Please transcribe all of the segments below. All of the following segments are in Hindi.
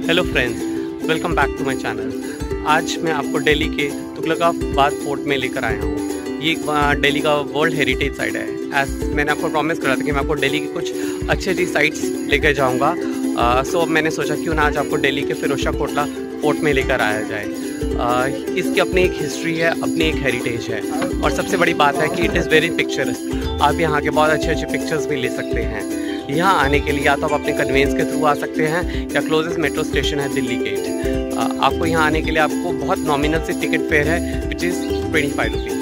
Hello friends, welcome back to my channel. आज मैं आपको दिल्ली के तुगलकाबाद फोर्ट में लेकर आया हूँ। ये दिल्ली का वर्ल्ड हेरिटेज साइट है। एज मैंने आपको प्रॉमिस करा था कि मैं आपको दिल्ली की कुछ अच्छी अच्छी साइट्स लेकर जाऊँगा। सो मैंने सोचा क्यों ना आज आपको दिल्ली के फिरोजशाह कोटला फोर्ट में लेकर आया जाए। इसकी अपनी एक हिस्ट्री है, अपनी एक हेरिटेज है, और सबसे बड़ी बात है कि इट इज़ वेरी पिक्चरस। आप यहाँ के बहुत अच्छे अच्छे पिक्चर्स भी ले सकते हैं। यहाँ आने के लिए या तो आप अपने कन्वेंस के थ्रू आ सकते हैं या क्लोजेस्ट मेट्रो स्टेशन है दिल्ली गेट। आपको यहाँ आने के लिए आपको बहुत नॉमिनल सी टिकट फेयर है, विच इज़ 25 रुपीज़।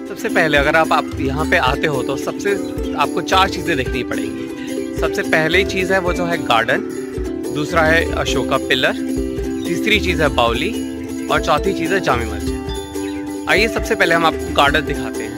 सबसे पहले अगर आप यहाँ पे आते हो तो सबसे आपको 4 चीज़ें देखनी पड़ेंगी। सबसे पहली चीज़ है वो जो है गार्डन, दूसरा है अशोका पिलर, तीसरी चीज़ है बावली, और चौथी चीज़ है जामे मस्जिद। आइए सबसे पहले हम आपको गार्डन दिखाते हैं।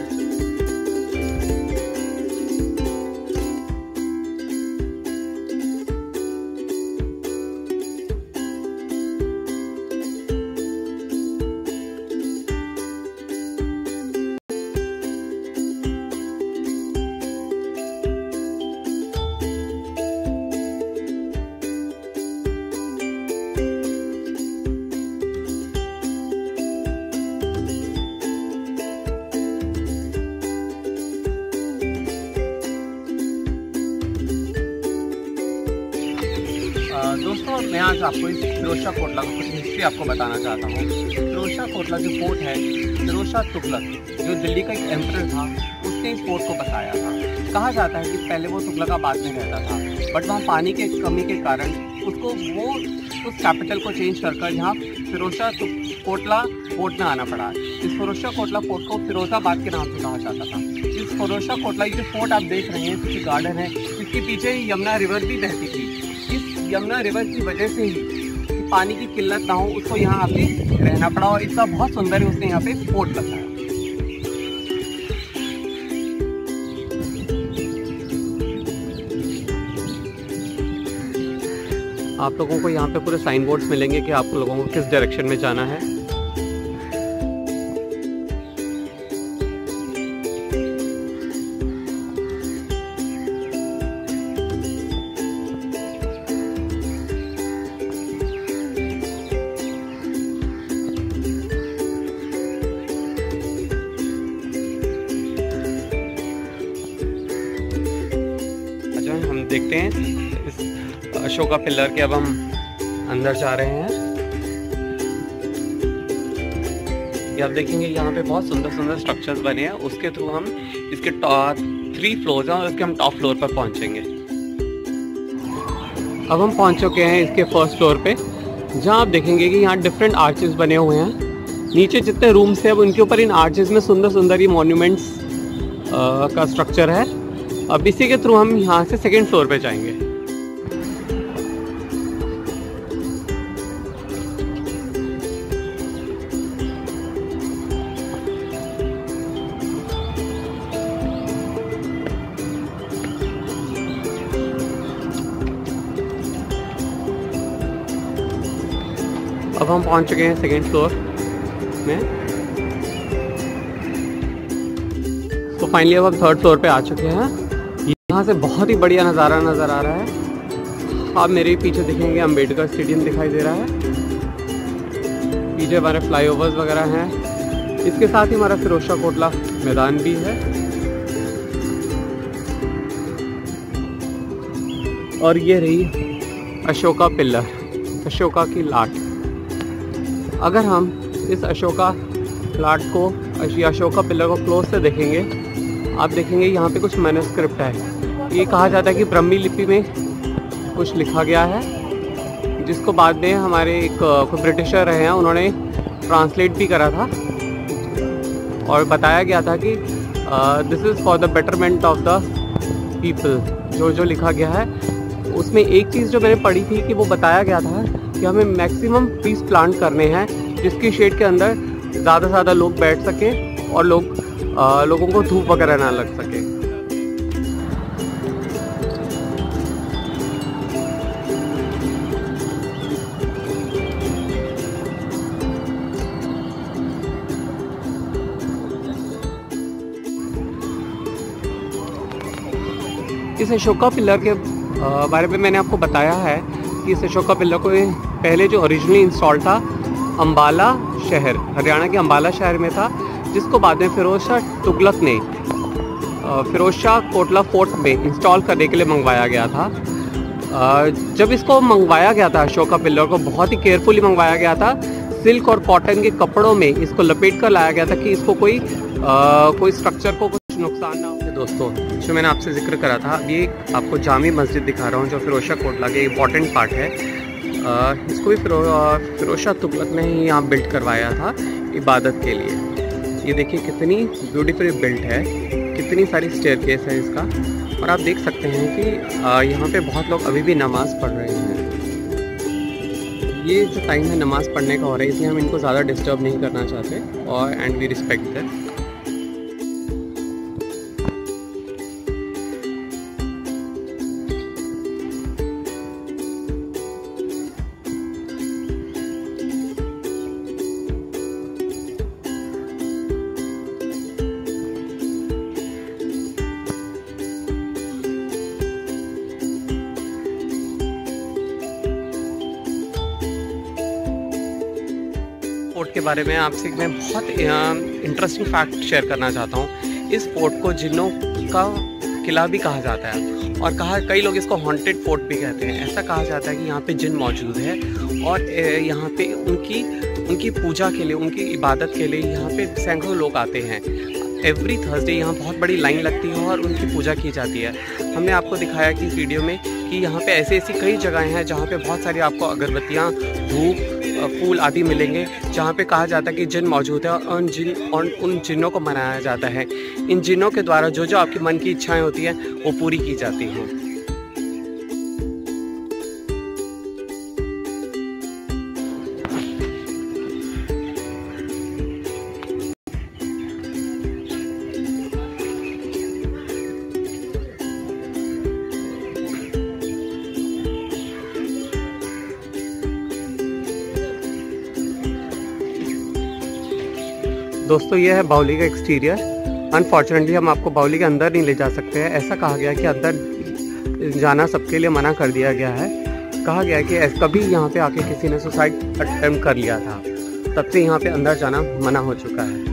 दोस्तों, मैं आज आपको इस फिरोजशाह कोटला की कुछ हिस्ट्री आपको बताना चाहता हूँ। फिरोजशाह कोटला जो फोर्ट है, फिरोजशाह तुगलक जो दिल्ली का एक एम्परर था, उसने इस फोर्ट को बसाया था। कहा जाता है कि पहले वो तुगलकाबाद में रहता था, बट वहाँ पानी के कमी के कारण उसको उस कैपिटल को चेंज कर यहाँ फिरोजशाह कोटला फोर्ट में आना पड़ा। इस फिरोजशाह कोटला फोर्ट को फिरोजाबाद के नाम से कहा जाता था। इस फिरोजशाह कोटला ये जो फोर्ट आप देख रहे हैं, इसकी गार्डन है, इसके पीछे यमुना रिवर भी बहती थी। इस यमुना रिवर की वजह से ही पानी की किल्लत ना हो, उसको यहाँ पे रहना पड़ा, और इसका बहुत सुंदर है उसने यहाँ पे फोर्ट बसाया। आप लोगों को यहाँ पे पूरे साइन बोर्ड्स मिलेंगे कि आप लोगों को किस डायरेक्शन में जाना है। हम देखते हैं इस अशोका पिलर के, अब हम अंदर जा रहे हैं। ये आप देखेंगे यहाँ पे बहुत सुंदर सुंदर स्ट्रक्चर्स बने हैं। उसके थ्रू हम इसके 3 फ्लोर्स हैं और इसके हम टॉप फ्लोर पर पहुँचेंगे। अब हम पहुँच चुके हैं इसके फर्स्ट फ्लोर पे, जहाँ आप देखेंगे कि यहाँ डिफरेंट आर्चेस बने हुए हैं। नीचे जितने रूम्स हैं अब उनके ऊपर इन आर्चेस में सुंदर सुंदर ये मॉन्यूमेंट्स का स्ट्रक्चर है। अब इसी के थ्रू हम यहाँ से सेकेंड फ्लोर पे जाएंगे। अब हम पहुँच चुके हैं सेकेंड फ्लोर में। तो फाइनली अब हम थर्ड फ्लोर पे आ चुके हैं। यहाँ से बहुत ही बढ़िया नज़ारा नज़र आ रहा है। आप मेरे पीछे देखेंगे अंबेडकर स्टेडियम दिखाई दे रहा है, पीछे हमारे फ्लाईओवर्स वगैरह हैं। इसके साथ ही हमारा फिरोजशाह कोटला मैदान भी है, और ये रही अशोका पिलर, अशोका की लाट। अगर हम इस अशोका लाट को या अशोका पिलर को क्लोज से देखेंगे, आप देखेंगे यहाँ पे कुछ मैन्युस्क्रिप्ट है। ये कहा जाता है कि ब्रह्मी लिपि में कुछ लिखा गया है, जिसको बाद में हमारे एक ब्रिटिशर रहे हैं, उन्होंने ट्रांसलेट भी करा था, और बताया गया था कि this is for the betterment of the people. जो लिखा गया है उसमें एक चीज़ जो मैंने पढ़ी थी कि वो बताया गया था कि हमें मैक्सिमम ट्रीज प्लांट करने हैं जिसकी शेड के अंदर ज़्यादा से ज़्यादा लोग बैठ सकें और लोगों को धूप वगैरह ना लग सके। इस अशोका पिलर के बारे में मैंने आपको बताया है कि इस अशोका पिलर को पहले जो ओरिजिनली इंस्टॉल था अम्बाला शहर, हरियाणा के अम्बाला शहर में था, जिसको बाद में फिरोज शाह तुगलक ने फिरोज शाह कोटला फोर्ट में इंस्टॉल करने के लिए मंगवाया गया था। जब इसको मंगवाया गया था अशोका पिलर को बहुत ही केयरफुली मंगवाया गया था। सिल्क और कॉटन के कपड़ों में इसको लपेट कर लाया गया था कि इसको कोई स्ट्रक्चर को कुछ नुकसान ना हो। दोस्तों, जो मैंने आपसे जिक्र करा था, अभी आपको जामी मस्जिद दिखा रहा हूँ जो फिरोज शाह कोटला के इम्पॉर्टेंट पार्ट है। इसको भी फिरोज शाह तुगलक ने ही यहाँ बिल्ड करवाया था इबादत के लिए। ये देखिए कितनी ब्यूटीफुल बिल्ट है, कितनी सारी स्टेयरकेस है इसका। और आप देख सकते हैं कि यहाँ पे बहुत लोग अभी भी नमाज़ पढ़ रहे हैं। ये जो टाइम है नमाज़ पढ़ने का हो रहा है, इसलिए हम इनको ज़्यादा डिस्टर्ब नहीं करना चाहते और and we respect that. Fort के बारे में आपसे मैं बहुत इंटरेस्टिंग फैक्ट शेयर करना चाहता हूँ। इस फोर्ट को जिन्नों का किला भी कहा जाता है और कई लोग इसको हॉन्टेड फोर्ट भी कहते हैं। ऐसा कहा जाता है कि यहाँ पे जिन मौजूद है और यहाँ पे उनकी पूजा के लिए, उनकी इबादत के लिए यहाँ पे सैकड़ों लोग आते हैं। एवरी थर्सडे यहाँ बहुत बड़ी लाइन लगती है और उनकी पूजा की जाती है। हमने आपको दिखाया कि इस वीडियो में कि यहाँ पे ऐसी कई जगहें हैं जहाँ पे बहुत सारी आपको अगरबत्तियाँ, धूप, फूल आदि मिलेंगे, जहाँ पे कहा जाता है कि जिन मौजूद है और उन जिन्नों को मनाया जाता है। इन जिन्नों के द्वारा जो आपकी मन की इच्छाएं होती हैं वो पूरी की जाती हैं। दोस्तों, ये है बावली का एक्सटीरियर। अनफॉर्चुनेटली हम आपको बावली के अंदर नहीं ले जा सकते हैं। ऐसा कहा गया है कि अंदर जाना सबके लिए मना कर दिया गया है। कहा गया है कि कभी यहाँ पे आके किसी ने सुसाइड अटेम्प्ट कर लिया था, तब से यहाँ पे अंदर जाना मना हो चुका है।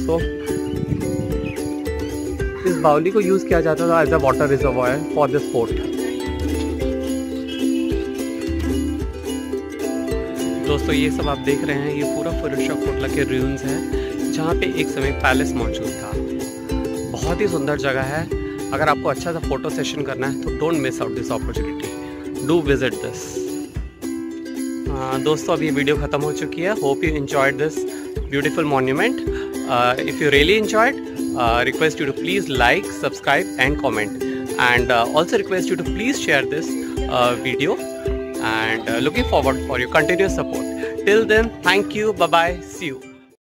तो इस बावली को यूज़ किया जाता था as a water reservoir for this fort. दोस्तों, ये सब आप देख रहे हैं, ये पूरा फिरोज शाह कोटला के रूइंस हैं जहाँ पे एक समय पैलेस मौजूद था। बहुत ही सुंदर जगह है। अगर आपको अच्छा सा फोटो सेशन करना है तो don't miss out this opportunity, do visit this. दोस्तों, अब ये वीडियो ख़त्म हो चुकी है। Hope you enjoyed this beautiful monument. If you really enjoyed, request you to please like, subscribe and comment, and also request you to please share this video, and looking forward for your continuous support. Till then, thank you, bye bye, see you.